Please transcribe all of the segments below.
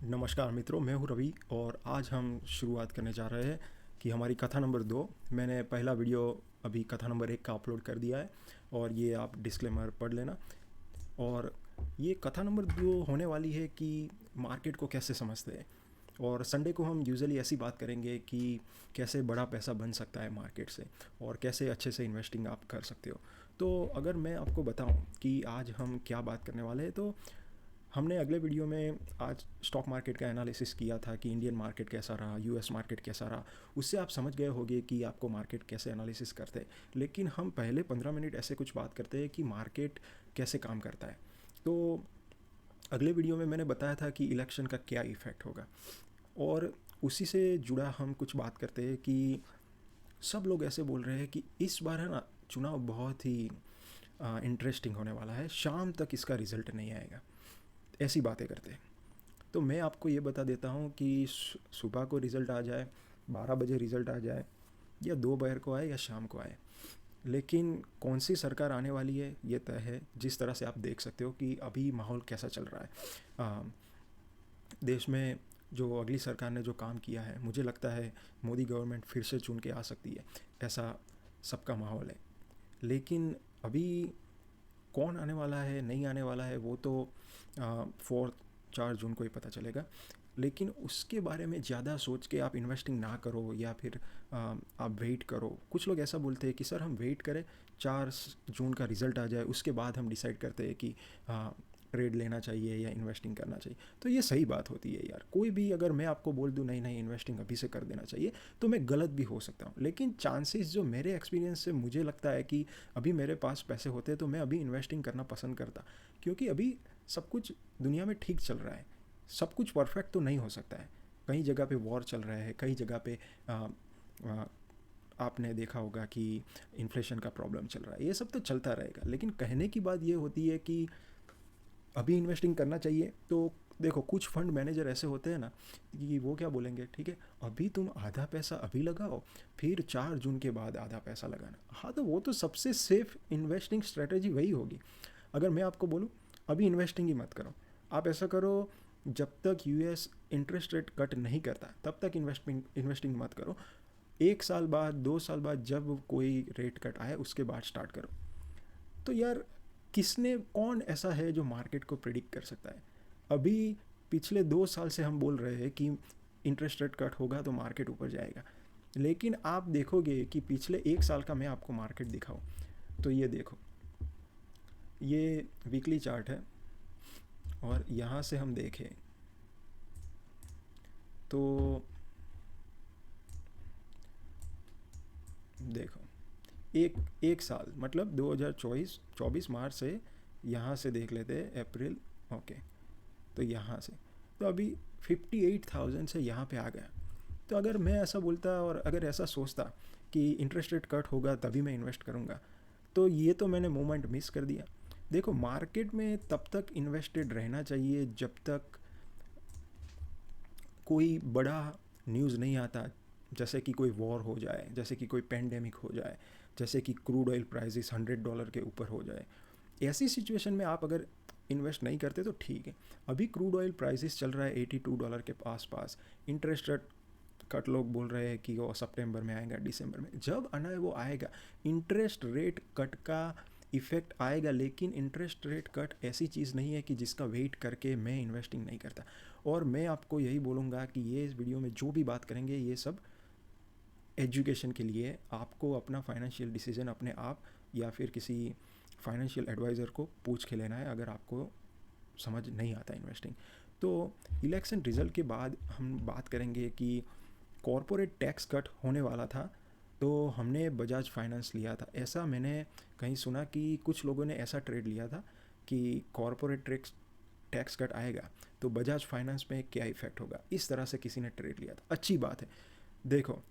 नमस्कार मित्रों, मैं हूँ रवि और आज हम शुरुआत करने जा रहे हैं कि हमारी कथा नंबर 2। मैंने पहला वीडियो अभी कथा नंबर 1 का अपलोड कर दिया है और ये आप डिस्क्लेमर पढ़ लेना। और ये कथा नंबर 2 होने वाली है कि मार्केट को कैसे समझते हैं। और संडे को हम यूजुअली ऐसी बात करेंगे कि कैसे बड़ा पैसा बन सकता है मार्केट से और कैसे अच्छे से इन्वेस्टिंग आप कर सकते हो। तो अगर मैं आपको बताऊं कि आज हम क्या बात करने वाले हैं, तो हमने अगले वीडियो में आज स्टॉक मार्केट का एनालिसिस किया था कि इंडियन मार्केट कैसा रहा, यूएस मार्केट कैसा रहा। उससे आप समझ गए होंगे कि आपको मार्केट कैसे एनालिसिस करते हैं। लेकिन हम पहले 15 मिनट ऐसे कुछ बात करते हैं कि मार्केट कैसे काम करता है। तो अगले वीडियो में मैंने बताया था कि इलेक्शन का क्या इफ़ेक्ट होगा, और उसी से जुड़ा हम कुछ बात करते हैं कि सब लोग ऐसे बोल रहे हैं कि इस बार है ना, चुनाव बहुत ही इंटरेस्टिंग होने वाला है, शाम तक इसका रिज़ल्ट नहीं आएगा, ऐसी बातें करते हैं। तो मैं आपको ये बता देता हूँ कि सुबह को रिज़ल्ट आ जाए, 12 बजे रिज़ल्ट आ जाए, या 2 बजे को आए या शाम को आए, लेकिन कौन सी सरकार आने वाली है ये तय है। जिस तरह से आप देख सकते हो कि अभी माहौल कैसा चल रहा है देश में। जो अगली सरकार ने जो काम किया है, मुझे लगता है मोदी गवर्नमेंट फिर से चुन के आ सकती है, ऐसा सबका माहौल है। लेकिन अभी कौन आने वाला है नहीं आने वाला है वो तो 4 जून को ही पता चलेगा। लेकिन उसके बारे में ज़्यादा सोच के आप इन्वेस्टिंग ना करो, या फिर आप वेट करो। कुछ लोग ऐसा बोलते हैं कि सर हम वेट करें, 4 जून का रिज़ल्ट आ जाए, उसके बाद हम डिसाइड करते हैं कि ट्रेड लेना चाहिए या इन्वेस्टिंग करना चाहिए। तो ये सही बात होती है यार। कोई भी अगर मैं आपको बोल दूँ नहीं नहीं इन्वेस्टिंग अभी से कर देना चाहिए, तो मैं गलत भी हो सकता हूँ। लेकिन चांसेस जो मेरे एक्सपीरियंस से मुझे लगता है कि अभी मेरे पास पैसे होते तो मैं अभी इन्वेस्टिंग करना पसंद करता, क्योंकि अभी सब कुछ दुनिया में ठीक चल रहा है। सब कुछ परफेक्ट तो नहीं हो सकता है। कई जगह पे वॉर चल रहा है, कई जगह पे आ, आ, आपने देखा होगा कि इन्फ्लेशन का प्रॉब्लम चल रहा है। ये सब तो चलता रहेगा, लेकिन कहने की बात ये होती है कि अभी इन्वेस्टिंग करना चाहिए। तो देखो, कुछ फंड मैनेजर ऐसे होते हैं ना कि वो क्या बोलेंगे, ठीक है अभी तुम आधा पैसा अभी लगाओ, फिर 4 जून के बाद आधा पैसा लगाना। हाँ, तो वो तो सबसे सेफ इन्वेस्टिंग स्ट्रेटेजी वही होगी। अगर मैं आपको बोलूँ अभी इन्वेस्टिंग ही मत करो, आप ऐसा करो, जब तक यूएस इंटरेस्ट रेट कट नहीं करता तब तक इन्वेस्टिंग मत करो। 1 साल बाद, 2 साल बाद जब कोई रेट कट आए उसके बाद स्टार्ट करो। तो यार, कौन ऐसा है जो मार्केट को प्रिडिक्ट कर सकता है। अभी पिछले 2 साल से हम बोल रहे हैं कि इंटरेस्ट रेट कट होगा तो मार्केट ऊपर जाएगा, लेकिन आप देखोगे कि पिछले 1 साल का मैं आपको मार्केट दिखाऊं, तो ये देखो, ये वीकली चार्ट है, और यहाँ से हम देखें तो देखो, एक एक साल मतलब 2024 मार्च से, यहाँ से देख लेते हैं अप्रैल, ओके, तो यहाँ से तो अभी 58,000 से यहाँ पे आ गया। तो अगर मैं ऐसा बोलता और अगर ऐसा सोचता कि इंटरेस्ट रेट कट होगा तभी मैं इन्वेस्ट करूँगा, तो ये तो मैंने मोमेंट मिस कर दिया। देखो, मार्केट में तब तक इन्वेस्टेड रहना चाहिए जब तक कोई बड़ा न्यूज़ नहीं आता, जैसे कि कोई वॉर हो जाए, जैसे कि कोई पेंडेमिक हो जाए, जैसे कि क्रूड ऑयल प्राइसेस $100 के ऊपर हो जाए। ऐसी सिचुएशन में आप अगर इन्वेस्ट नहीं करते तो ठीक है। अभी क्रूड ऑयल प्राइसेस चल रहा है $82 के आसपास। इंटरेस्ट रेट कट लोग बोल रहे हैं कि वो सितंबर में आएगा, दिसंबर में, जब आना है वो आएगा। इंटरेस्ट रेट कट का इफ़ेक्ट आएगा, लेकिन इंटरेस्ट रेट कट ऐसी चीज़ नहीं है कि जिसका वेट करके मैं इन्वेस्टिंग नहीं करता। और मैं आपको यही बोलूँगा कि ये इस वीडियो में जो भी बात करेंगे ये सब एजुकेशन के लिए। आपको अपना फाइनेंशियल डिसीजन अपने आप या फिर किसी फाइनेंशियल एडवाइज़र को पूछ के लेना है अगर आपको समझ नहीं आता इन्वेस्टिंग। तो इलेक्शन रिज़ल्ट के बाद हम बात करेंगे कि कॉरपोरेट टैक्स कट होने वाला था, तो हमने बजाज फाइनेंस लिया था। ऐसा मैंने कहीं सुना कि कुछ लोगों ने ऐसा ट्रेड लिया था कि कॉरपोरेट टैक्स कट आएगा तो बजाज फाइनेंस में क्या इफ़ेक्ट होगा, इस तरह से किसी ने ट्रेड लिया था। अच्छी बात है। देखो,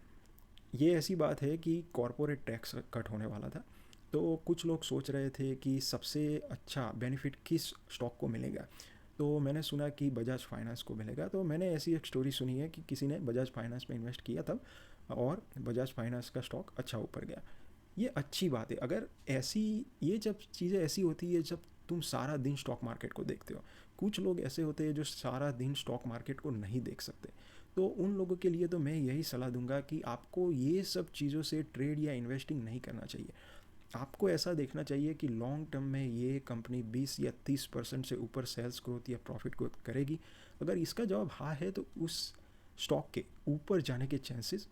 ये ऐसी बात है कि कॉरपोरेट टैक्स कट होने वाला था, तो कुछ लोग सोच रहे थे कि सबसे अच्छा बेनिफिट किस स्टॉक को मिलेगा। तो मैंने सुना कि बजाज फाइनेंस को मिलेगा। तो मैंने ऐसी एक स्टोरी सुनी है कि किसी ने बजाज फाइनेंस में इन्वेस्ट किया तब, और बजाज फाइनेंस का स्टॉक अच्छा ऊपर गया। ये अच्छी बात है। अगर ऐसी, ये जब चीज़ें ऐसी होती है जब तुम सारा दिन स्टॉक मार्केट को देखते हो, कुछ लोग ऐसे होते हैं जो सारा दिन स्टॉक मार्केट को नहीं देख सकते, तो उन लोगों के लिए तो मैं यही सलाह दूंगा कि आपको ये सब चीज़ों से ट्रेड या इन्वेस्टिंग नहीं करना चाहिए। आपको ऐसा देखना चाहिए कि लॉन्ग टर्म में ये कंपनी 20 या 30% से ऊपर सेल्स ग्रोथ या प्रॉफिट ग्रोथ करेगी। अगर इसका जवाब हाँ है तो उस स्टॉक के ऊपर जाने के चांसेस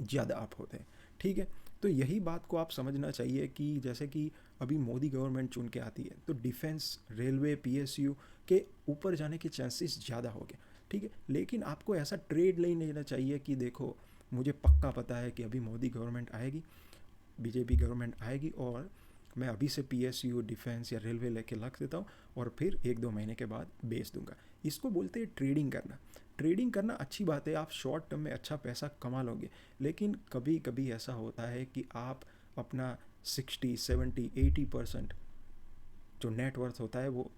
ज़्यादा अप होते हैं। ठीक है, तो यही बात को आप समझना चाहिए कि जैसे कि अभी मोदी गवर्नमेंट चुन के आती है तो डिफेंस, रेलवे, पीएसयू के ऊपर जाने के चांसेस ज़्यादा हो गए। ठीक है, लेकिन आपको ऐसा ट्रेड नहीं लेना चाहिए कि देखो मुझे पक्का पता है कि अभी मोदी गवर्नमेंट आएगी, बीजेपी गवर्नमेंट आएगी और मैं अभी से पीएसयू, डिफेंस या रेलवे लेके रख देता हूँ और फिर 1-2 महीने के बाद बेच दूंगा। इसको बोलते हैं ट्रेडिंग करना। ट्रेडिंग करना अच्छी बात है, आप शॉर्ट टर्म में अच्छा पैसा कमा लोगे, लेकिन कभी कभी ऐसा होता है कि आप अपना 60, 70, 80% जो नेटवर्थ होता है, वो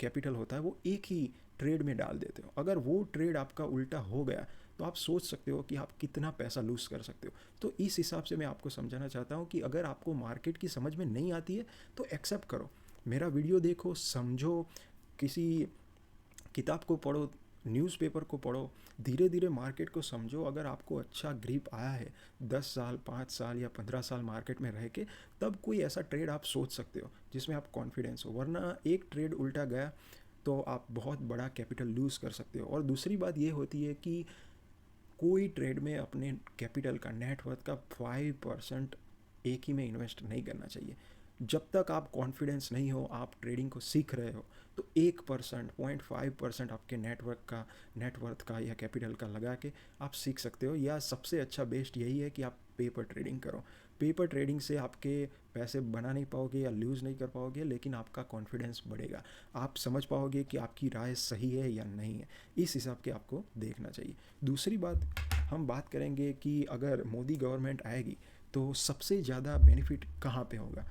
कैपिटल होता है, वो एक ही ट्रेड में डाल देते हो। अगर वो ट्रेड आपका उल्टा हो गया तो आप सोच सकते हो कि आप कितना पैसा लूज़ कर सकते हो। तो इस हिसाब से मैं आपको समझाना चाहता हूँ कि अगर आपको मार्केट की समझ में नहीं आती है तो एक्सेप्ट करो, मेरा वीडियो देखो, समझो, किसी किताब को पढ़ो, न्यूज़पेपर को पढ़ो, धीरे धीरे मार्केट को समझो। अगर आपको अच्छा ग्रिप आया है 10 साल, 5 साल या 15 साल मार्केट में रह के, तब कोई ऐसा ट्रेड आप सोच सकते हो जिसमें आप कॉन्फिडेंस हो, वरना एक ट्रेड उल्टा गया तो आप बहुत बड़ा कैपिटल लूज़ कर सकते हो। और दूसरी बात ये होती है कि कोई ट्रेड में अपने कैपिटल का, नेटवर्थ का 5% एक ही में इन्वेस्ट नहीं करना चाहिए। जब तक आप कॉन्फिडेंस नहीं हो, आप ट्रेडिंग को सीख रहे हो, तो 1%, 0.5% आपके नेटवर्थ का या कैपिटल का लगा के आप सीख सकते हो। या सबसे अच्छा बेस्ट यही है कि आप पेपर ट्रेडिंग करो। पेपर ट्रेडिंग से आपके पैसे बना नहीं पाओगे या लूज़ नहीं कर पाओगे, लेकिन आपका कॉन्फिडेंस बढ़ेगा, आप समझ पाओगे कि आपकी राय सही है या नहीं है। इस हिसाब के आपको देखना चाहिए। दूसरी बात, हम बात करेंगे कि अगर मोदी गवर्नमेंट आएगी तो सबसे ज़्यादा बेनिफिट कहाँ पे होगा।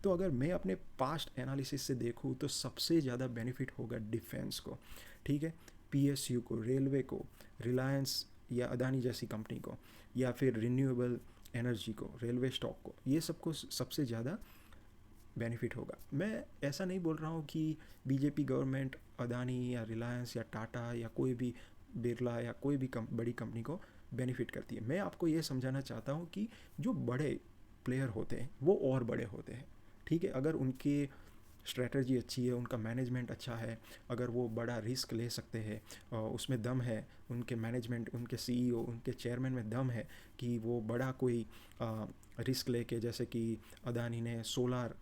तो अगर मैं अपने पास्ट एनालिसिस से देखूँ तो सबसे ज़्यादा बेनिफिट होगा डिफेंस को। ठीक है, पीएसयू को, रेलवे को, रिलायंस या अदानी जैसी कंपनी को, या फिर रिन्यूएबल एनर्जी को, रेलवे स्टॉक को, ये सबको सबसे ज़्यादा बेनिफिट होगा। मैं ऐसा नहीं बोल रहा हूँ कि बीजेपी गवर्नमेंट अदानी या रिलायंस या टाटा या कोई भी बिरला या कोई भी बड़ी कंपनी को बेनिफिट करती है। मैं आपको ये समझाना चाहता हूँ कि जो बड़े प्लेयर होते हैं वो और बड़े होते हैं। ठीक है, अगर उनकी स्ट्रेटजी अच्छी है, उनका मैनेजमेंट अच्छा है, अगर वो बड़ा रिस्क ले सकते हैं, उसमें दम है, उनके मैनेजमेंट, उनके सीईओ, उनके चेयरमैन में दम है कि वो बड़ा कोई रिस्क लेके, जैसे कि अदानी ने सोलार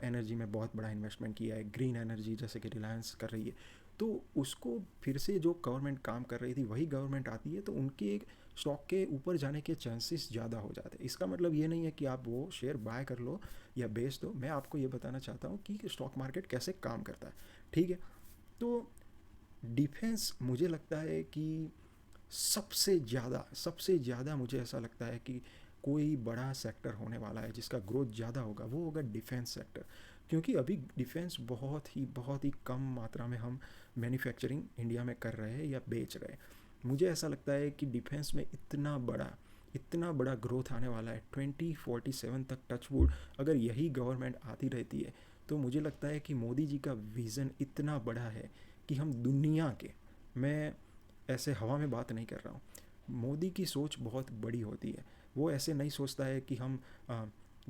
एनर्जी में बहुत बड़ा इन्वेस्टमेंट किया है, ग्रीन एनर्जी जैसे कि रिलायंस कर रही है, तो उसको फिर से जो गवर्नमेंट काम कर रही थी वही गवर्नमेंट आती है तो उनके स्टॉक के ऊपर जाने के चांसेस ज़्यादा हो जाते हैं। इसका मतलब ये नहीं है कि आप वो शेयर बाय कर लो या बेच दो, मैं आपको ये बताना चाहता हूँ कि स्टॉक मार्केट कैसे काम करता है। ठीक है, तो डिफेंस मुझे लगता है कि सबसे ज़्यादा मुझे ऐसा लगता है कि कोई बड़ा सेक्टर होने वाला है जिसका ग्रोथ ज़्यादा होगा, वो होगा डिफेंस सेक्टर। क्योंकि अभी डिफेंस बहुत ही कम मात्रा में हम मैन्युफैक्चरिंग इंडिया में कर रहे हैं या बेच रहे हैं। मुझे ऐसा लगता है कि डिफेंस में इतना बड़ा ग्रोथ आने वाला है 2047 तक, टचवुड, अगर यही गवर्नमेंट आती रहती है तो मुझे लगता है कि मोदी जी का विज़न इतना बड़ा है कि हम दुनिया के, मैं ऐसे हवा में बात नहीं कर रहा हूँ, मोदी की सोच बहुत बड़ी होती है। वो ऐसे नहीं सोचता है कि हम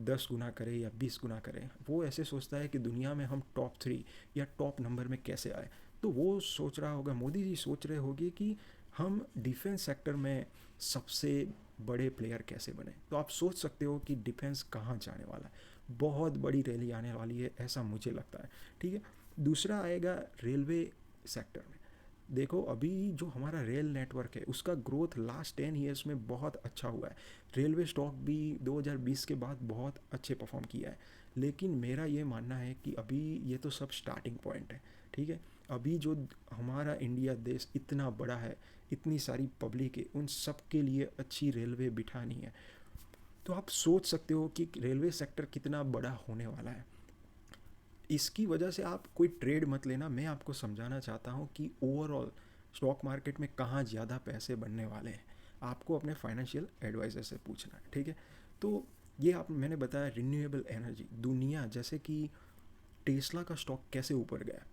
10 गुना करें या 20 गुना करें, वो ऐसे सोचता है कि दुनिया में हम टॉप 3 या टॉप नंबर में कैसे आए। तो वो सोच रहा होगा, मोदी जी सोच रहे होंगे कि हम डिफेंस सेक्टर में सबसे बड़े प्लेयर कैसे बने। तो आप सोच सकते हो कि डिफेंस कहाँ जाने वाला है, बहुत बड़ी रैली आने वाली है, ऐसा मुझे लगता है। ठीक है, दूसरा आएगा रेलवे सेक्टर में। देखो अभी जो हमारा रेल नेटवर्क है उसका ग्रोथ लास्ट 10 ईयर्स में बहुत अच्छा हुआ है। रेलवे स्टॉक भी 2020 के बाद बहुत अच्छे परफॉर्म किया है। लेकिन मेरा ये मानना है कि अभी ये तो सब स्टार्टिंग पॉइंट है। ठीक है, अभी जो हमारा इंडिया देश इतना बड़ा है, इतनी सारी पब्लिक है, उन सब के लिए अच्छी रेलवे बिठानी है। तो आप सोच सकते हो कि रेलवे सेक्टर कितना बड़ा होने वाला है। इसकी वजह से आप कोई ट्रेड मत लेना, मैं आपको समझाना चाहता हूँ कि ओवरऑल स्टॉक मार्केट में कहाँ ज़्यादा पैसे बनने वाले हैं, आपको अपने फाइनेंशियल एडवाइज़र से पूछना है। ठीक है, तो ये आप, मैंने बताया रिन्यूएबल एनर्जी, दुनिया जैसे कि टेस्ला का स्टॉक कैसे ऊपर गया।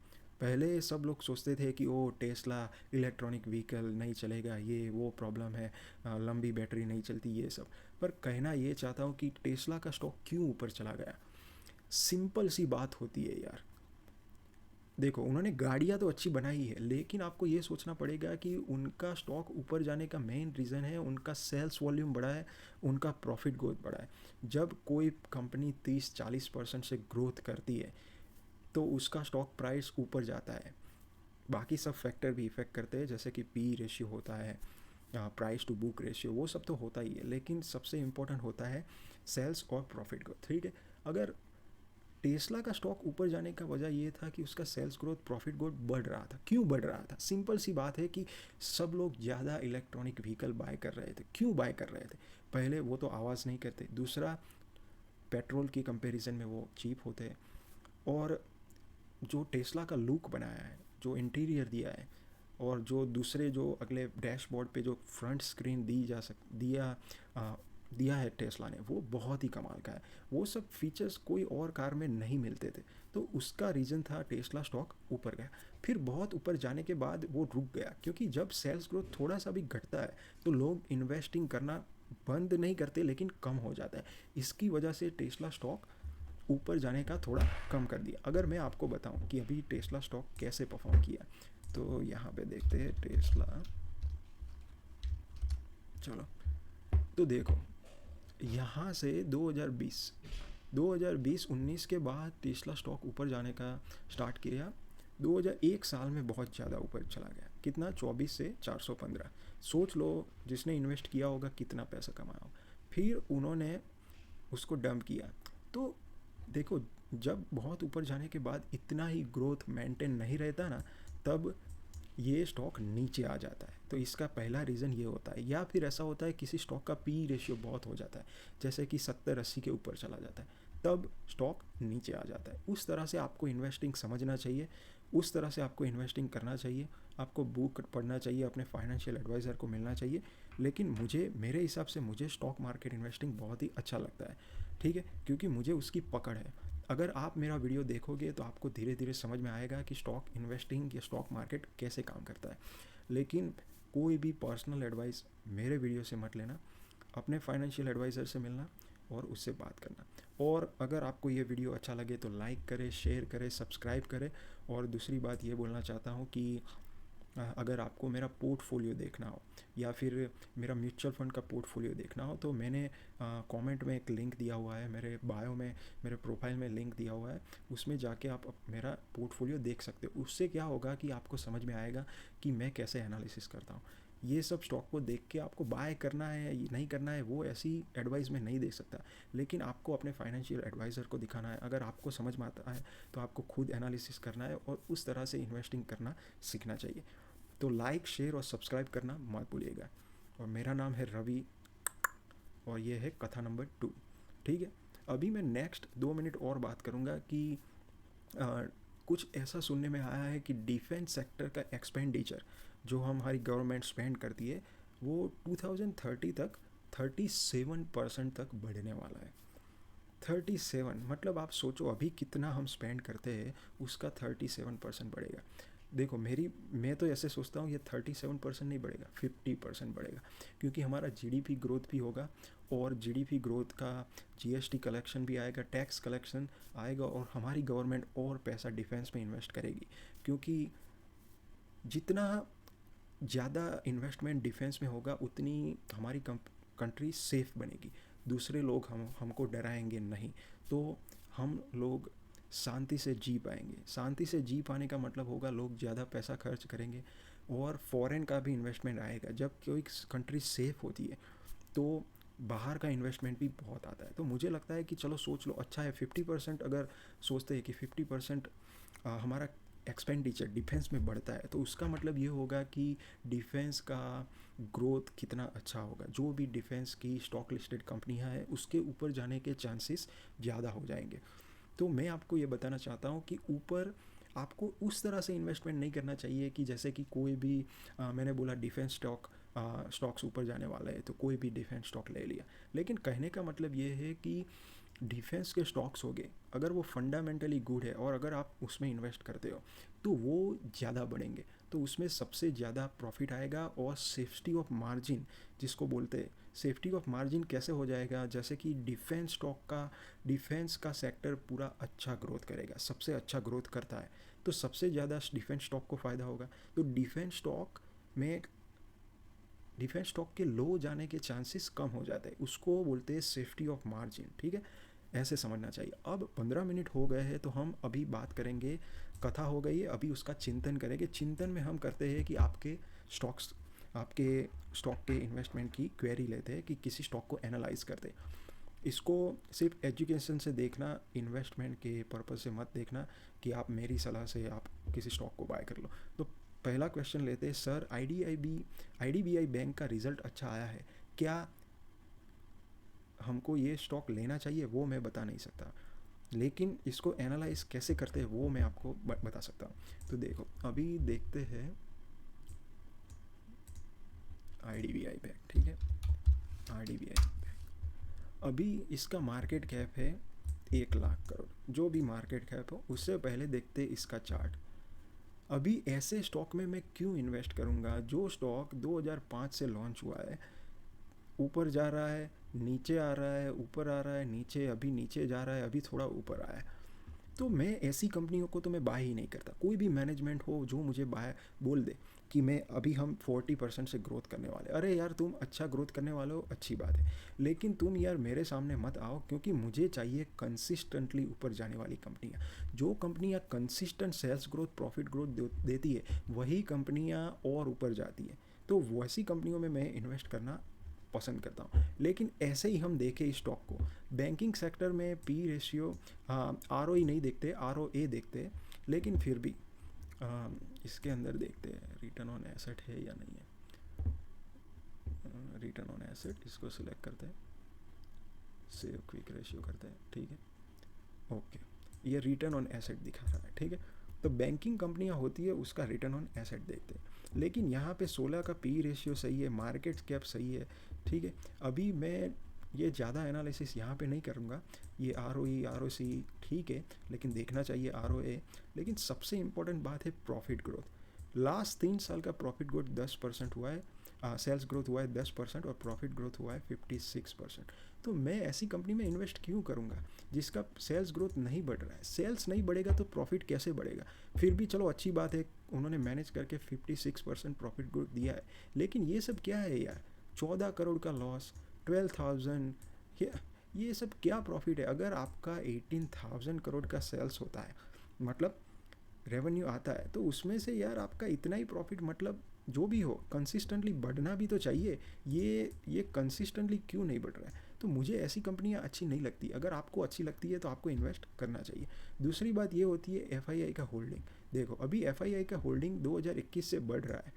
पहले सब लोग सोचते थे कि ओ टेस्ला इलेक्ट्रॉनिक व्हीकल नहीं चलेगा, ये वो प्रॉब्लम है, लंबी बैटरी नहीं चलती, ये सब। पर कहना ये चाहता हूँ कि टेस्ला का स्टॉक क्यों ऊपर चला गया। सिंपल सी बात होती है यार। देखो, उन्होंने गाड़ियाँ तो अच्छी बनाई है, लेकिन आपको ये सोचना पड़ेगा कि उनका स्टॉक ऊपर जाने का मेन रीज़न है उनका सेल्स वॉल्यूम बढ़ा है, उनका प्रॉफिट ग्रोथ बढ़ा है। जब कोई कंपनी 30-40% से ग्रोथ करती है तो उसका स्टॉक प्राइस ऊपर जाता है। बाकी सब फैक्टर भी इफ़ेक्ट करते हैं, जैसे कि पी रेशियो होता है, प्राइस टू बुक रेशियो, वो सब तो होता ही है, लेकिन सबसे इम्पोर्टेंट होता है सेल्स और प्रॉफिट ग्रोथ। ठीक है, अगर टेस्ला का स्टॉक ऊपर जाने का वजह ये था कि उसका सेल्स ग्रोथ, प्रॉफिट ग्रोथ बढ़ रहा था। क्यों बढ़ रहा था? सिंपल सी बात है कि सब लोग ज़्यादा इलेक्ट्रॉनिक व्हीकल बाय कर रहे थे। क्यों बाय कर रहे थे? पहले वो तो आवाज़ नहीं करते, दूसरा पेट्रोल की कंपैरिजन में वो चीप होते हैं, और जो टेस्ला का लुक बनाया है, जो इंटीरियर दिया है, और जो दूसरे जो अगले डैशबोर्ड पे जो फ्रंट स्क्रीन दिया है टेस्ला ने, वो बहुत ही कमाल का है। वो सब फीचर्स कोई और कार में नहीं मिलते थे, तो उसका रीज़न था टेस्ला स्टॉक ऊपर गया। फिर बहुत ऊपर जाने के बाद वो रुक गया, क्योंकि जब सेल्स ग्रोथ थोड़ा सा भी घटता है तो लोग इन्वेस्टिंग करना बंद नहीं करते, लेकिन कम हो जाता है। इसकी वजह से टेस्ला स्टॉक ऊपर जाने का थोड़ा कम कर दिया। अगर मैं आपको बताऊं कि अभी टेस्ला स्टॉक कैसे परफॉर्म किया, तो यहाँ पे देखते हैं टेस्ला। चलो, तो देखो, यहाँ से 2020-19 के बाद टेस्ला स्टॉक ऊपर जाने का स्टार्ट किया। 2001 साल में बहुत ज़्यादा ऊपर चला गया। कितना? 24 से 415। सोच लो, जिसने इन्वेस्ट किया होगा कितना पैसा कमाया होगा। फिर उन्होंने उसको डंप किया। तो देखो, जब बहुत ऊपर जाने के बाद इतना ही ग्रोथ मेंटेन नहीं रहता ना, तब ये स्टॉक नीचे आ जाता है। तो इसका पहला रीज़न ये होता है। या फिर ऐसा होता है किसी स्टॉक का पी रेशियो बहुत हो जाता है, जैसे कि 70-80 के ऊपर चला जाता है, तब स्टॉक नीचे आ जाता है। उस तरह से आपको इन्वेस्टिंग समझना चाहिए, उस तरह से आपको इन्वेस्टिंग करना चाहिए। आपको बुक पढ़ना चाहिए, अपने फाइनेंशियल एडवाइज़र को मिलना चाहिए। लेकिन मेरे हिसाब से मुझे स्टॉक मार्केट इन्वेस्टिंग बहुत ही अच्छा लगता है। ठीक है, क्योंकि मुझे उसकी पकड़ है। अगर आप मेरा वीडियो देखोगे तो आपको धीरे धीरे समझ में आएगा कि स्टॉक इन्वेस्टिंग या स्टॉक मार्केट कैसे काम करता है। लेकिन कोई भी पर्सनल एडवाइस मेरे वीडियो से मत लेना, अपने फाइनेंशियल एडवाइज़र से मिलना और उससे बात करना। और अगर आपको ये वीडियो अच्छा लगे तो लाइक करें, शेयर करें, सब्सक्राइब करें। और दूसरी बात ये बोलना चाहता हूँ कि अगर आपको मेरा पोर्टफोलियो देखना हो या फिर मेरा म्यूचुअल फंड का पोर्टफोलियो देखना हो, तो मैंने कमेंट में एक लिंक दिया हुआ है, मेरे बायो में, मेरे प्रोफाइल में लिंक दिया हुआ है। उसमें जाके आप मेरा पोर्टफोलियो देख सकते हो। उससे क्या होगा कि आपको समझ में आएगा कि मैं कैसे एनालिसिस करता हूँ। ये सब स्टॉक को देख के आपको बाय करना है नहीं करना है, वो ऐसी एडवाइस मैं नहीं दे सकता। लेकिन आपको अपने फाइनेंशियल एडवाइज़र को दिखाना है। अगर आपको समझ में आता है तो आपको खुद एनालिसिस करना है और उस तरह से इन्वेस्टिंग करना सीखना चाहिए। तो लाइक, शेयर और सब्सक्राइब करना मत भूलिएगा। और मेरा नाम है रवि, और ये है कथा नंबर 2। ठीक है, अभी मैं नेक्स्ट 2 मिनट और बात करूँगा कि आ, कुछ ऐसा सुनने में आया है कि डिफेंस सेक्टर का एक्सपेंडिचर जो हमारी गवर्नमेंट स्पेंड करती है, वो 2030 तक 37% तक बढ़ने वाला है। 37 मतलब आप सोचो अभी कितना हम स्पेंड करते हैं, उसका 37% बढ़ेगा। देखो, मैं तो ऐसे सोचता हूँ ये 37% नहीं बढ़ेगा, 50% बढ़ेगा, क्योंकि हमारा जीडीपी ग्रोथ भी होगा, और जीडीपी ग्रोथ का जीएसटी कलेक्शन भी आएगा, टैक्स कलेक्शन आएगा, और हमारी गवर्नमेंट और पैसा डिफेंस में इन्वेस्ट करेगी। क्योंकि जितना ज़्यादा इन्वेस्टमेंट डिफेंस में होगा, उतनी हमारी कंट्री सेफ बनेगी। दूसरे लोग हमको डराएंगे नहीं, तो हम लोग शांति से जी पाएंगे। शांति से जी पाने का मतलब होगा लोग ज़्यादा पैसा खर्च करेंगे, और फॉरेन का भी इन्वेस्टमेंट आएगा। जब कोई कंट्री सेफ होती है तो बाहर का इन्वेस्टमेंट भी बहुत आता है। तो मुझे लगता है कि चलो सोच लो, अच्छा है 50%, अगर सोचते हैं कि 50% हमारा एक्सपेंडिचर डिफेंस में बढ़ता है, तो उसका मतलब ये होगा कि डिफेंस का ग्रोथ कितना अच्छा होगा। जो भी डिफेंस की स्टॉक लिस्टेड कंपनियां हैं, उसके ऊपर जाने के चांसेस ज़्यादा हो जाएंगे। तो मैं आपको ये बताना चाहता हूँ कि ऊपर आपको उस तरह से इन्वेस्टमेंट नहीं करना चाहिए कि जैसे कि कोई भी मैंने बोला डिफेंस स्टॉक्स ऊपर जाने वाला है तो कोई भी डिफेंस स्टॉक ले लिया। लेकिन कहने का मतलब ये है कि डिफेंस के स्टॉक्स हो गए, अगर वो फंडामेंटली गुड है और अगर आप उसमें इन्वेस्ट करते हो, तो वो ज़्यादा बढ़ेंगे, तो उसमें सबसे ज़्यादा प्रॉफिट आएगा। और सेफ्टी ऑफ मार्जिन जिसको बोलते हैं, सेफ्टी ऑफ मार्जिन कैसे हो जाएगा, जैसे कि डिफेंस का सेक्टर पूरा अच्छा ग्रोथ करेगा, सबसे अच्छा ग्रोथ करता है, तो सबसे ज़्यादा डिफेंस स्टॉक को फ़ायदा होगा। तो में डिफेंस स्टॉक के लो जाने के चांसेस कम हो जाते हैं, उसको बोलते हैं सेफ्टी ऑफ मार्जिन, ठीक है। ऐसे समझना चाहिए। अब 15 मिनट हो गए हैं, तो हम अभी बात करेंगे, कथा हो गई है, अभी उसका चिंतन करेंगे। चिंतन में हम करते हैं कि स्टॉक्स आपके स्टॉक के इन्वेस्टमेंट की क्वेरी लेते हैं, कि किसी स्टॉक को एनालाइज करते हैं। इसको सिर्फ एजुकेशन से देखना, इन्वेस्टमेंट के पर्पज़ से मत देखना कि आप मेरी सलाह से आप किसी स्टॉक को बाय कर लो। तो पहला क्वेश्चन लेते हैं, सर आईडीबीआई बैंक का रिजल्ट अच्छा आया है, क्या हमको ये स्टॉक लेना चाहिए? वो मैं बता नहीं सकता, लेकिन इसको एनालाइज कैसे करते हैं वो मैं आपको बता सकता हूँ। तो देखो, अभी देखते हैं आईडीबीआई बैंक, ठीक है। आईडीबीआई बैंक, अभी इसका मार्केट कैप है 1 लाख करोड़, जो भी मार्केट कैप हो। उससे पहले देखते इसका चार्ट। अभी ऐसे स्टॉक में मैं क्यों इन्वेस्ट करूँगा जो स्टॉक 2005 से लॉन्च हुआ है, ऊपर जा रहा है, नीचे आ रहा है, ऊपर आ रहा है, नीचे, अभी नीचे जा रहा है, अभी थोड़ा ऊपर आया है। तो मैं ऐसी कंपनियों को तो मैं बाय ही नहीं करता। कोई भी मैनेजमेंट हो जो मुझे बाय बोल दे कि मैं अभी हम 40% से ग्रोथ करने वाले, अरे यार तुम अच्छा ग्रोथ करने वाले हो, अच्छी बात है, लेकिन तुम यार मेरे सामने मत आओ, क्योंकि मुझे चाहिए कंसिस्टेंटली ऊपर जाने वाली कंपनियाँ। जो कंपनियाँ consistent sales growth, profit growth देती है, वही कंपनियाँ और ऊपर जाती है। तो वैसी कंपनियों में मैं इन्वेस्ट करना पसंद करता हूँ। लेकिन ऐसे ही हम देखें इस स्टॉक को, बैंकिंग सेक्टर में पी रेशियो, आर ओ नहीं देखते, आर ओ ए देखते, लेकिन फिर भी इसके अंदर देखते हैं रिटर्न ऑन एसेट है या नहीं है। रिटर्न ऑन एसेट, इसको सिलेक्ट करते हैं, सेव क्विक रेशियो करते हैं, ठीक है, ओके। ये रिटर्न ऑन एसेट दिखा रहा है, ठीक है। तो बैंकिंग कंपनियां होती है, उसका रिटर्न ऑन एसेट देखते हैं। लेकिन यहाँ पे 16 का पी रेशियो सही है, मार्केट कैप सही है, ठीक है। अभी मैं ये ज़्यादा एनालिसिस यहाँ पे नहीं करूँगा। ये आर ओ ई, आर ओ सी ठीक है, लेकिन देखना चाहिए आर ओ ए। लेकिन सबसे इम्पोर्टेंट बात है प्रॉफिट ग्रोथ। लास्ट 3 साल का प्रॉफिट ग्रोथ 10% हुआ है, सेल्स ग्रोथ हुआ है 10% और प्रॉफिट ग्रोथ हुआ है 56%। तो मैं ऐसी कंपनी में इन्वेस्ट क्यों करूँगा जिसका सेल्स ग्रोथ नहीं बढ़ रहा है? सेल्स नहीं बढ़ेगा तो प्रॉफिट कैसे बढ़ेगा? फिर भी चलो अच्छी बात है, उन्होंने मैनेज करके 56% प्रॉफिट ग्रोथ दिया है, लेकिन ये सब क्या है यार? 14 करोड़ का लॉस, 12,000, ये सब क्या प्रॉफिट है? अगर आपका 18,000 करोड़ का सेल्स होता है, मतलब रेवेन्यू आता है, तो उसमें से यार आपका इतना ही प्रॉफिट, मतलब जो भी हो कंसिस्टेंटली बढ़ना भी तो चाहिए। ये कंसिस्टेंटली क्यों नहीं बढ़ रहा है? तो मुझे ऐसी कंपनियां अच्छी नहीं लगती। अगर आपको अच्छी लगती है तो आपको इन्वेस्ट करना चाहिए। दूसरी बात ये होती है एफआईआई का होल्डिंग। देखो, अभी एफआईआई का होल्डिंग 2021 से बढ़ रहा है।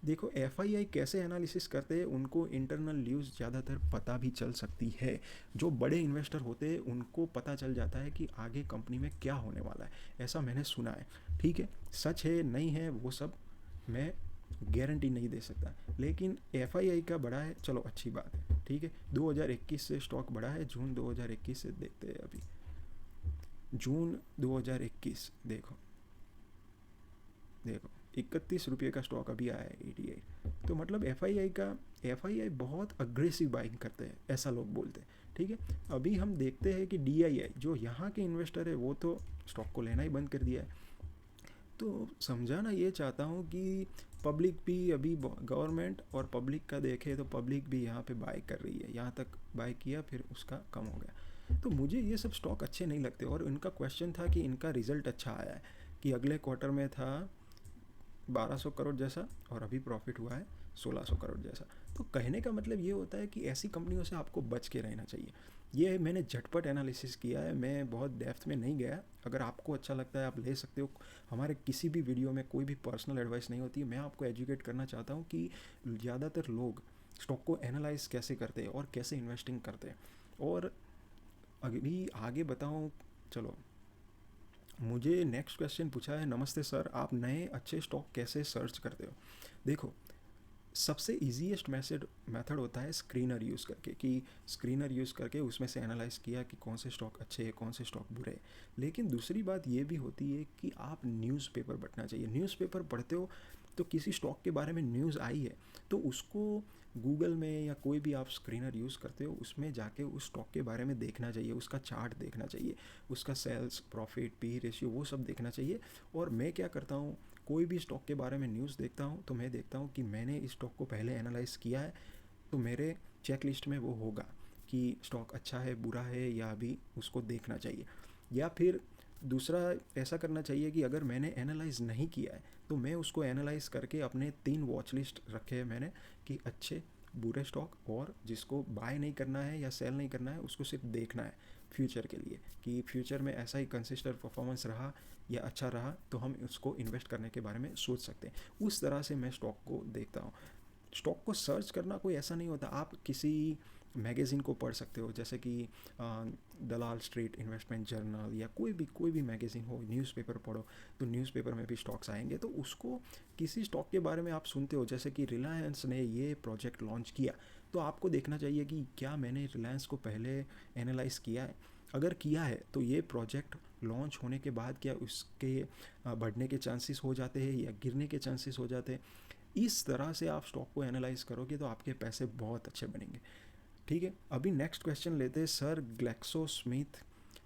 देखो एफआईआई कैसे एनालिसिस करते हैं, उनको इंटरनल न्यूज़ ज़्यादातर पता भी चल सकती है। जो बड़े इन्वेस्टर होते हैं उनको पता चल जाता है कि आगे कंपनी में क्या होने वाला है, ऐसा मैंने सुना है, ठीक है। सच है नहीं है वो सब मैं गारंटी नहीं दे सकता, लेकिन एफआईआई का बढ़ा है, चलो अच्छी बात है, ठीक है। 2021 से स्टॉक बढ़ा है, जून 2021 से देखते हैं। अभी जून 2021 देखो, देखो 31 रुपये का स्टॉक अभी आया है 88। तो मतलब एफआईआई बहुत अग्रेसिव बाइंग करते हैं, ऐसा लोग बोलते हैं, ठीक है। अभी हम देखते हैं कि डीआईआई जो यहाँ के इन्वेस्टर है वो तो स्टॉक को लेना ही बंद कर दिया है। तो समझाना ये चाहता हूँ कि पब्लिक भी अभी, गवर्नमेंट और पब्लिक का देखे तो पब्लिक भी यहाँ पे बाय कर रही है, यहाँ तक बाय किया फिर उसका कम हो गया। तो मुझे ये सब स्टॉक अच्छे नहीं लगते। और इनका क्वेश्चन था कि इनका रिजल्ट अच्छा आया है, कि अगले क्वार्टर में था 1200 करोड़ जैसा और अभी प्रॉफिट हुआ है 1600 करोड़ जैसा। तो कहने का मतलब ये होता है कि ऐसी कंपनियों से आपको बच के रहना चाहिए। ये मैंने झटपट एनालिसिस किया है, मैं बहुत डेप्थ में नहीं गया। अगर आपको अच्छा लगता है आप ले सकते हो। हमारे किसी भी वीडियो में कोई भी पर्सनल एडवाइस नहीं होती है। मैं आपको एजुकेट करना चाहता हूँ कि ज़्यादातर लोग स्टॉक को एनालाइज कैसे करते हैं और कैसे इन्वेस्टिंग करते हैं। और अभी आगे बताऊँ, चलो मुझे नेक्स्ट क्वेश्चन पूछा है, नमस्ते सर, आप नए अच्छे स्टॉक कैसे सर्च करते हो? देखो, सबसे ईजीएस्ट मेथड होता है स्क्रीनर यूज़ करके, कि स्क्रीनर यूज़ करके उसमें से एनालाइज़ किया कि कौन से स्टॉक अच्छे हैं, कौन से स्टॉक बुरे हैं। लेकिन दूसरी बात ये भी होती है कि आप न्यूज़पेपर पढ़ना चाहिए। न्यूज़पेपर पढ़ते हो तो किसी स्टॉक के बारे में न्यूज़ आई है तो उसको गूगल में या कोई भी आप स्क्रीनर यूज़ करते हो उसमें जाके उस स्टॉक के बारे में देखना चाहिए, उसका चार्ट देखना चाहिए, उसका सेल्स प्रॉफिट पी रेशियो वो सब देखना चाहिए। और मैं क्या करता हूँ, कोई भी स्टॉक के बारे में न्यूज़ देखता हूँ तो मैं देखता हूँ कि मैंने इस स्टॉक को पहले एनालाइज़ किया है, तो मेरे चेक लिस्ट में वो होगा कि स्टॉक अच्छा है, बुरा है, या अभी उसको देखना चाहिए। या फिर दूसरा ऐसा करना चाहिए कि अगर मैंने एनालाइज़ नहीं किया है तो मैं उसको एनालाइज़ करके अपने 3 वॉच लिस्ट रखे हैं मैंने, कि अच्छे बुरे स्टॉक, और जिसको बाय नहीं करना है या सेल नहीं करना है उसको सिर्फ देखना है फ्यूचर के लिए, कि फ्यूचर में ऐसा ही कंसिस्टेंट परफॉर्मेंस रहा या अच्छा रहा तो हम उसको इन्वेस्ट करने के बारे में सोच सकते हैं। उस तरह से मैं स्टॉक को देखता हूँ। स्टॉक को सर्च करना कोई ऐसा नहीं होता, आप किसी मैगज़ीन को पढ़ सकते हो, जैसे कि दलाल स्ट्रीट इन्वेस्टमेंट जर्नल, या कोई भी मैगज़ीन हो, न्यूज़पेपर पढ़ो तो न्यूज़पेपर में भी स्टॉक्स आएंगे। तो उसको किसी स्टॉक के बारे में आप सुनते हो, जैसे कि रिलायंस ने ये प्रोजेक्ट लॉन्च किया, तो आपको देखना चाहिए कि क्या मैंने रिलायंस को पहले एनालाइज़ किया है। अगर किया है तो ये प्रोजेक्ट लॉन्च होने के बाद क्या उसके बढ़ने के चांसेस हो जाते हैं या गिरने के चांसेस हो जाते हैं। इस तरह से आप स्टॉक को एनालाइज करोगे तो आपके पैसे बहुत अच्छे बनेंगे। ठीक है, अभी नेक्स्ट क्वेश्चन लेते हैं, सर ग्लैक्सोस्मिथ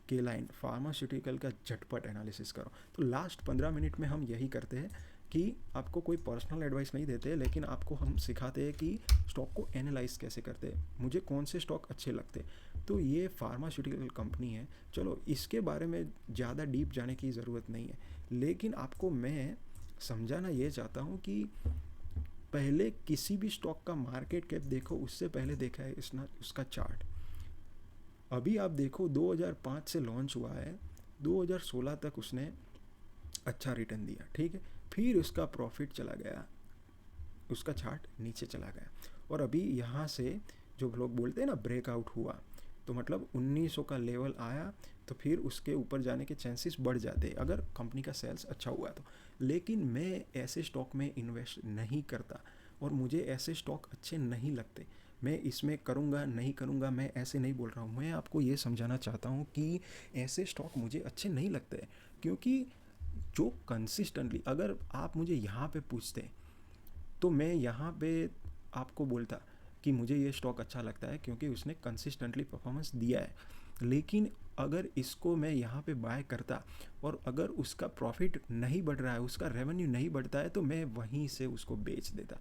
के लाइन फार्मास्यूटिकल का झटपट एनालिसिस करो। तो लास्ट 15 मिनट में हम यही करते हैं कि आपको कोई पर्सनल एडवाइस नहीं देते, लेकिन आपको हम सिखाते हैं कि स्टॉक को एनालाइज कैसे करते हैं, मुझे कौन से स्टॉक अच्छे लगते हैं। तो ये फार्मास्यूटिकल कंपनी है, चलो इसके बारे में ज़्यादा डीप जाने की ज़रूरत नहीं है, लेकिन आपको मैं समझाना ये चाहता हूँ कि पहले किसी भी स्टॉक का मार्केट कैप देखो, उससे पहले देखा है उसका चार्ट। अभी आप देखो 2005 से लॉन्च हुआ है, 2016 तक उसने अच्छा रिटर्न दिया, ठीक है, फिर उसका प्रॉफिट चला गया, उसका चार्ट नीचे चला गया, और अभी यहाँ से जो लोग बोलते हैं ना ब्रेकआउट हुआ, तो मतलब 1900 का लेवल आया तो फिर उसके ऊपर जाने के चांसेस बढ़ जाते हैं अगर कंपनी का सेल्स अच्छा हुआ तो। लेकिन मैं ऐसे स्टॉक में इन्वेस्ट नहीं करता और मुझे ऐसे स्टॉक अच्छे नहीं लगते। मैं इसमें करूँगा नहीं करूँगा मैं ऐसे नहीं बोल रहा हूँ, मैं आपको ये समझाना चाहता हूँ कि ऐसे स्टॉक मुझे अच्छे नहीं लगते, क्योंकि जो कंसिस्टेंटली, अगर आप मुझे यहाँ पे पूछते तो मैं यहाँ पे आपको बोलता कि मुझे ये स्टॉक अच्छा लगता है क्योंकि उसने कंसिस्टेंटली परफॉर्मेंस दिया है। लेकिन अगर इसको मैं यहाँ पे बाय करता और अगर उसका प्रॉफिट नहीं बढ़ रहा है, उसका रेवेन्यू नहीं बढ़ता है, तो मैं वहीं से उसको बेच देता।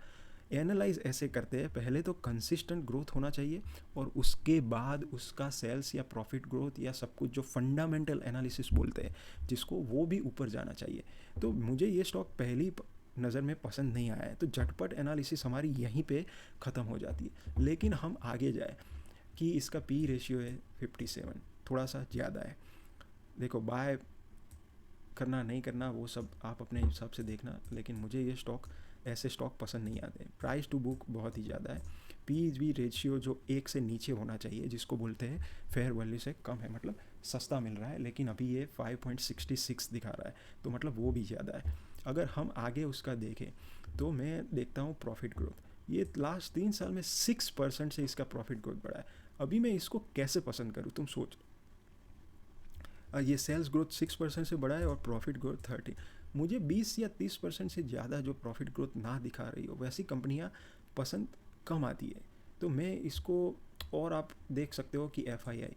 एनालाइज ऐसे करते हैं, पहले तो कंसिस्टेंट ग्रोथ होना चाहिए और उसके बाद उसका सेल्स या प्रॉफिट ग्रोथ या सब कुछ जो फंडामेंटल एनालिसिस बोलते हैं जिसको, वो भी ऊपर जाना चाहिए। तो मुझे ये स्टॉक पहली नज़र में पसंद नहीं आया है, तो झटपट एनालिसिस हमारी यहीं पे ख़त्म हो जाती है। लेकिन हम आगे जाए कि इसका पी रेशियो है 57, थोड़ा सा ज़्यादा है। देखो बाय करना नहीं करना वो सब आप अपने हिसाब से देखना, लेकिन मुझे ये स्टॉक, ऐसे स्टॉक पसंद नहीं आते। प्राइस टू बुक बहुत ही ज़्यादा है, पी रेशियो जो 1 से नीचे होना चाहिए, जिसको बोलते हैं फेयर वैल्यू से कम है, मतलब सस्ता मिल रहा है, लेकिन अभी ये 5.66 दिखा रहा है, तो मतलब वो भी ज़्यादा है। अगर हम आगे उसका देखें तो मैं देखता हूँ प्रॉफिट ग्रोथ, ये लास्ट 3 साल में 6% से इसका प्रॉफिट ग्रोथ बढ़ा है। अभी मैं इसको कैसे पसंद करूँ, तुम सोच। ये सेल्स ग्रोथ 6% से बढ़ा है और प्रॉफिट ग्रोथ 30। मुझे 20 या 30% से ज़्यादा जो प्रॉफिट ग्रोथ ना दिखा रही हो वैसी कंपनियां पसंद कम आती है। तो मैं इसको, और आप देख सकते हो कि FII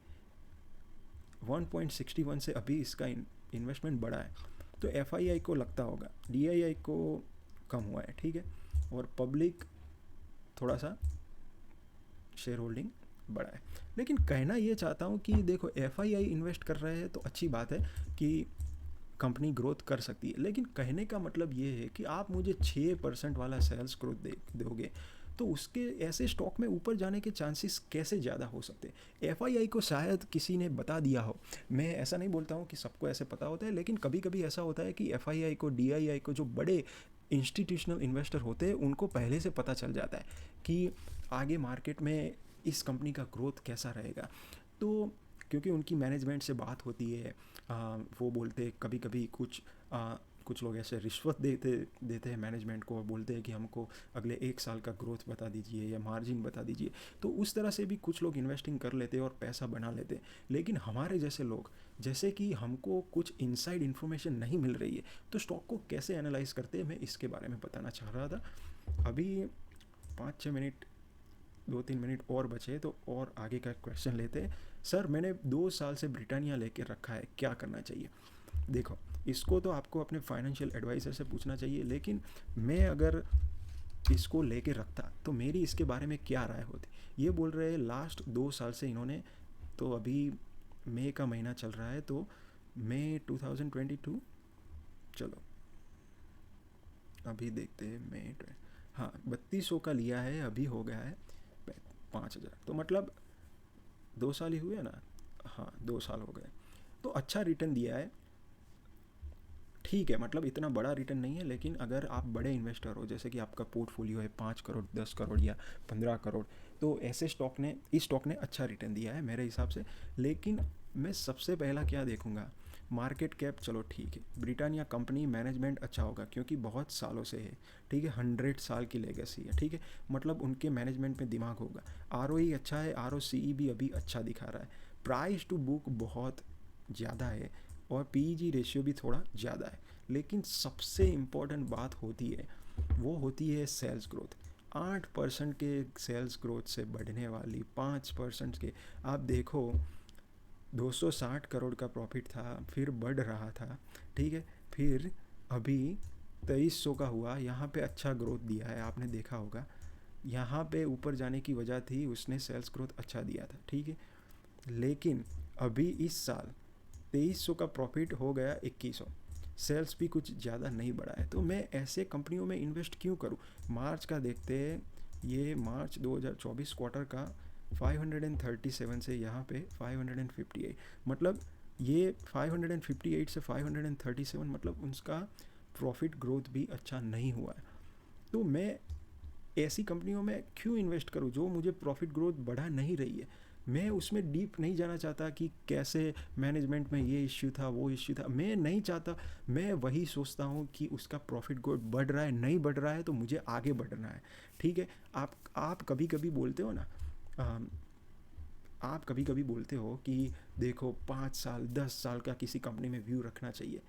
1.61 से अभी इसका इन्वेस्टमेंट बढ़ा है, तो FII को लगता होगा, DII को कम हुआ है, ठीक है, और पब्लिक थोड़ा सा शेयर होल्डिंग बढ़ा है। लेकिन कहना ये चाहता हूँ कि देखो FII इन्वेस्ट कर रहे हैं तो अच्छी बात है कि कंपनी ग्रोथ कर सकती है, लेकिन कहने का मतलब ये है कि आप मुझे 6% वाला सेल्स ग्रोथ दोगे तो उसके ऐसे स्टॉक में ऊपर जाने के चांसेस कैसे ज़्यादा हो सकते हैं। FII को शायद किसी ने बता दिया हो, मैं ऐसा नहीं बोलता हूँ कि सबको ऐसे पता होता है, लेकिन कभी कभी ऐसा होता है कि FII को, DII को, जो बड़े इंस्टीट्यूशनल इन्वेस्टर होते हैं उनको पहले से पता चल जाता है कि आगे मार्केट में इस कंपनी का ग्रोथ कैसा रहेगा। तो क्योंकि उनकी मैनेजमेंट से बात होती है, वो बोलते कभी कभी कुछ कुछ लोग ऐसे रिश्वत देते देते हैं मैनेजमेंट को और बोलते हैं कि हमको अगले 1 साल का ग्रोथ बता दीजिए या मार्जिन बता दीजिए। तो उस तरह से भी कुछ लोग इन्वेस्टिंग कर लेते हैं और पैसा बना लेते हैं। लेकिन हमारे जैसे लोग, जैसे कि हमको कुछ इनसाइड इन्फॉर्मेशन नहीं मिल रही है, तो स्टॉक को कैसे एनालाइज करते हैं, मैं इसके बारे में बताना चाह रहा था। अभी 5-6 मिनट, 2-3 मिनट और बचे, तो और आगे का क्वेश्चन लेते हैं। सर मैंने 2 साल से ब्रिटानिया लेके रखा है, क्या करना चाहिए? देखो, इसको तो आपको अपने फाइनेंशियल एडवाइज़र से पूछना चाहिए, लेकिन मैं अगर इसको लेके रखता तो मेरी इसके बारे में क्या राय होती। ये बोल रहे हैं लास्ट 2 साल से इन्होंने, तो अभी मई का महीना चल रहा है, तो मई 2022, चलो अभी देखते हैं मई, हाँ 3200 का लिया है, अभी हो गया है 5000, तो मतलब 2 साल ही हुए ना, हाँ 2 साल हो गए, तो अच्छा रिटर्न दिया है। ठीक है, मतलब इतना बड़ा रिटर्न नहीं है, लेकिन अगर आप बड़े इन्वेस्टर हो, जैसे कि आपका पोर्टफोलियो है 5 करोड़, 10 करोड़ या 15 करोड़, तो ऐसे स्टॉक ने, इस स्टॉक ने अच्छा रिटर्न दिया है मेरे हिसाब से। लेकिन मैं सबसे पहला क्या देखूंगा, मार्केट कैप, चलो ठीक है, ब्रिटानिया कंपनी मैनेजमेंट अच्छा होगा क्योंकि बहुत सालों से है, ठीक है, 100 साल की लेगेसी है, ठीक है, मतलब उनके मैनेजमेंट में दिमाग होगा। आर अच्छा है, आर भी अभी अच्छा दिखा रहा है, प्राइस टू बुक बहुत ज़्यादा है, और पीईजी रेशियो भी थोड़ा ज़्यादा है। लेकिन सबसे इम्पॉर्टेंट बात होती है, वो होती है सेल्स ग्रोथ। 8% के सेल्स ग्रोथ से बढ़ने वाली 5% के, आप देखो 260 करोड़ का प्रॉफिट था, फिर बढ़ रहा था, ठीक है, फिर अभी 2300 का हुआ, यहाँ पे अच्छा ग्रोथ दिया है, आपने देखा होगा। यहाँ पे ऊपर जाने की वजह थी उसने सेल्स ग्रोथ अच्छा दिया था, ठीक है। लेकिन अभी इस साल 2300 का प्रॉफिट हो गया 2100, सेल्स भी कुछ ज़्यादा नहीं बढ़ा है, तो मैं ऐसे कंपनियों में इन्वेस्ट क्यों करूं। मार्च का देखते हैं, ये मार्च 2024 क्वार्टर का 537 से यहाँ पे 558, मतलब ये 558 से 537, मतलब उसका प्रॉफिट ग्रोथ भी अच्छा नहीं हुआ है। तो मैं ऐसी कंपनियों में क्यों इन्वेस्ट करूं जो मुझे प्रॉफिट ग्रोथ बढ़ा नहीं रही है। मैं उसमें डीप नहीं जाना चाहता कि कैसे मैनेजमेंट में ये इश्यू था, वो इश्यू था, मैं नहीं चाहता। मैं वही सोचता हूँ कि उसका प्रॉफिट ग्रोथ बढ़ रहा है, नहीं बढ़ रहा है, तो मुझे आगे बढ़ना है, ठीक है। आप कभी कभी बोलते हो ना, आप कभी कभी बोलते हो कि देखो 5 साल 10 साल का किसी कंपनी में व्यू रखना चाहिए।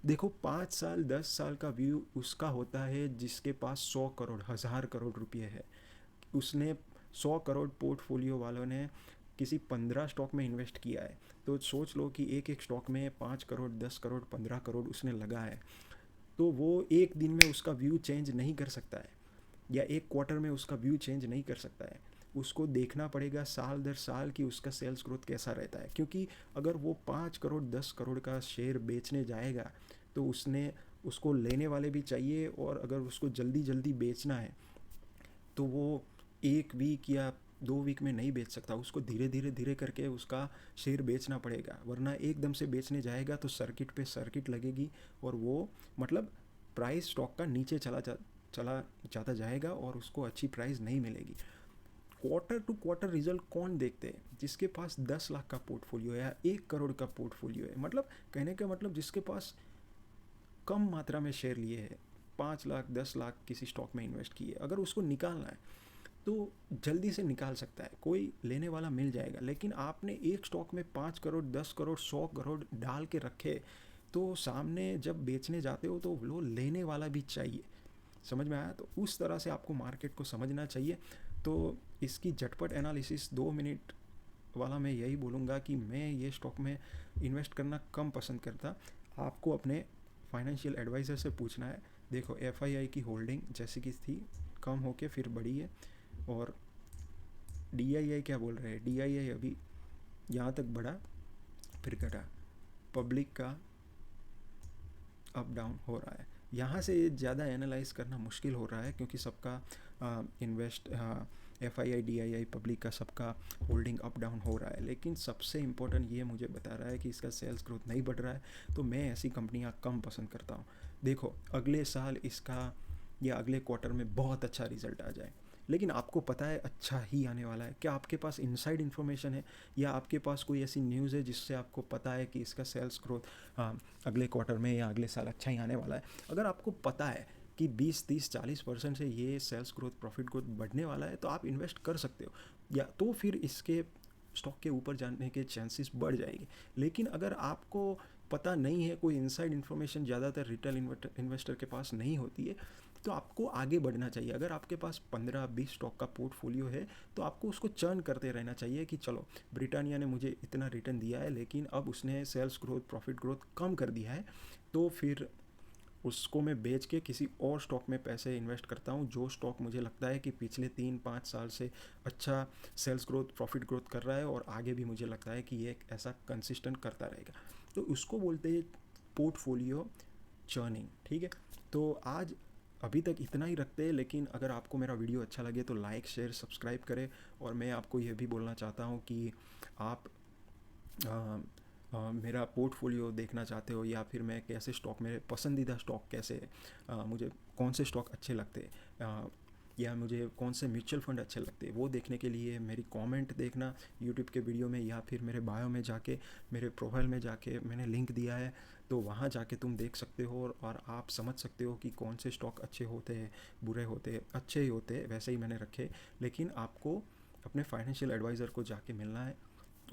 देखो 5 साल 10 साल का व्यू उसका होता है जिसके पास 100 करोड़ 1000 करोड़ रुपये है। उसने 100 करोड़, पोर्टफोलियो वालों ने किसी 15 स्टॉक में इन्वेस्ट किया है, तो सोच लो कि एक एक स्टॉक में 5 करोड़ 10 करोड़ 15 करोड़ उसने लगा है। तो वो एक दिन में उसका व्यू चेंज नहीं कर सकता है, या एक क्वार्टर में उसका व्यू चेंज नहीं कर सकता है। उसको देखना पड़ेगा साल दर साल कि उसका सेल्स ग्रोथ कैसा रहता है, क्योंकि अगर वो 5 करोड़ 10 करोड़ का शेयर बेचने जाएगा, तो उसने, उसको लेने वाले भी चाहिए, और अगर उसको जल्दी जल्दी बेचना है तो वो 1 वीक या 2 वीक में नहीं बेच सकता, उसको धीरे धीरे धीरे करके उसका शेयर बेचना पड़ेगा, वरना एकदम से बेचने जाएगा तो सर्किट पे सर्किट लगेगी, और वो, मतलब प्राइस स्टॉक का नीचे चला जाता जाएगा, और उसको अच्छी प्राइस नहीं मिलेगी। क्वार्टर टू क्वार्टर रिजल्ट कौन देखते हैं? जिसके पास 10 लाख का पोर्टफोलियो है या 1 करोड़ का पोर्टफोलियो है, मतलब कहने का मतलब जिसके पास कम मात्रा में शेयर लिए हैं, 5 लाख 10 लाख किसी स्टॉक में इन्वेस्ट किए, अगर उसको निकालना है तो जल्दी से निकाल सकता है, कोई लेने वाला मिल जाएगा। लेकिन आपने एक स्टॉक में 5 करोड़ 10 करोड़ 100 करोड़ डाल के रखे, तो सामने जब बेचने जाते हो तो वो लेने वाला भी चाहिए। समझ में आया? तो उस तरह से आपको मार्केट को समझना चाहिए। तो इसकी झटपट एनालिसिस 2 मिनट वाला मैं यही बोलूँगा कि मैं ये स्टॉक में इन्वेस्ट करना कम पसंद करता। आपको अपने फाइनेंशियल एडवाइज़र से पूछना है। देखो एफआईआई की होल्डिंग जैसे कि थी, कम होके फिर बढ़ी है, और डीआईआई क्या बोल रहे हैं, डीआईआई अभी यहाँ तक बढ़ा फिर घटा, पब्लिक का अप डाउन हो रहा है। यहाँ से ज़्यादा एनालाइज करना मुश्किल हो रहा है, क्योंकि सबका इन्वेस्ट एफआईआई डीआईआई पब्लिक का सबका होल्डिंग अप डाउन हो रहा है। लेकिन सबसे इम्पोर्टेंट ये मुझे बता रहा है कि इसका सेल्स ग्रोथ नहीं बढ़ रहा है, तो मैं ऐसी कंपनियाँ कम पसंद करता हूँ। देखो अगले साल इसका या अगले क्वार्टर में बहुत अच्छा रिजल्ट आ जाए, लेकिन आपको पता है अच्छा ही आने वाला है, क्या आपके पास इनसाइड इन्फॉर्मेशन है या आपके पास कोई ऐसी न्यूज़ है जिससे आपको पता है कि इसका सेल्स ग्रोथ अगले क्वार्टर में या अगले साल अच्छा ही आने वाला है? अगर आपको पता है कि 20, 30, 40% से ये सेल्स ग्रोथ, प्रॉफिट ग्रोथ बढ़ने वाला है, तो आप इन्वेस्ट कर सकते हो, या तो फिर इसके स्टॉक के ऊपर जाने के चांसेस बढ़ जाएंगे। लेकिन अगर आपको पता नहीं है, कोई इनसाइड इन्फॉर्मेशन ज़्यादातर रिटेल इन्वेस्टर के पास नहीं होती है, तो आपको आगे बढ़ना चाहिए। अगर आपके पास 15-20 स्टॉक का पोर्टफोलियो है, तो आपको उसको चर्न करते रहना चाहिए कि चलो, ब्रिटानिया ने मुझे इतना रिटर्न दिया है, लेकिन अब उसने सेल्स ग्रोथ, प्रॉफिट ग्रोथ कम कर दिया है, तो फिर उसको मैं बेच के किसी और स्टॉक में पैसे इन्वेस्ट करता हूँ, जो स्टॉक मुझे लगता है कि पिछले 3-5 साल से अच्छा सेल्स ग्रोथ, प्रॉफिट ग्रोथ कर रहा है, और आगे भी मुझे लगता है कि ये एक ऐसा कंसिस्टेंट करता रहेगा। तो उसको बोलते हैं पोर्टफोलियो चर्निंग, ठीक है। तो आज अभी तक इतना ही रखते हैं, लेकिन अगर आपको मेरा वीडियो अच्छा लगे तो लाइक, शेयर, सब्सक्राइब करें। और मैं आपको यह भी बोलना चाहता हूँ कि आप मेरा पोर्टफोलियो देखना चाहते हो, या फिर मैं कैसे स्टॉक, मेरे पसंदीदा स्टॉक कैसे, मुझे कौन से स्टॉक अच्छे लगते हैं, या मुझे कौन से म्यूचुअल फंड अच्छे लगते हैं, वो देखने के लिए मेरी कमेंट देखना यूट्यूब के वीडियो में, या फिर मेरे बायो में जाके, मेरे प्रोफाइल में जाके मैंने लिंक दिया है, तो वहाँ जाके तुम देख सकते हो, और आप समझ सकते हो कि कौन से स्टॉक अच्छे होते हैं, बुरे होते हैं, अच्छे ही होते हैं, वैसे ही मैंने रखे। लेकिन आपको अपने फाइनेंशियल एडवाइज़र को जाके मिलना है,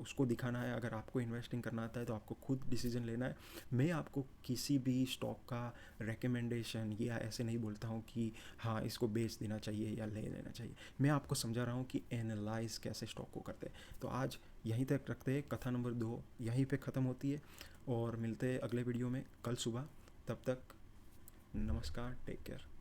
उसको दिखाना है। अगर आपको इन्वेस्टिंग करना आता है तो आपको खुद डिसीजन लेना है। मैं आपको किसी भी स्टॉक का रिकमेंडेशन या ऐसे नहीं बोलता हूँ कि हाँ इसको बेच देना चाहिए या ले लेना चाहिए। मैं आपको समझा रहा हूँ कि एनालाइज कैसे स्टॉक को करते हैं। तो आज यहीं तक रखते हैं, कथा नंबर 2 यहीं पे ख़त्म होती है, और मिलते हैं अगले वीडियो में कल सुबह। तब तक नमस्कार, टेक केयर।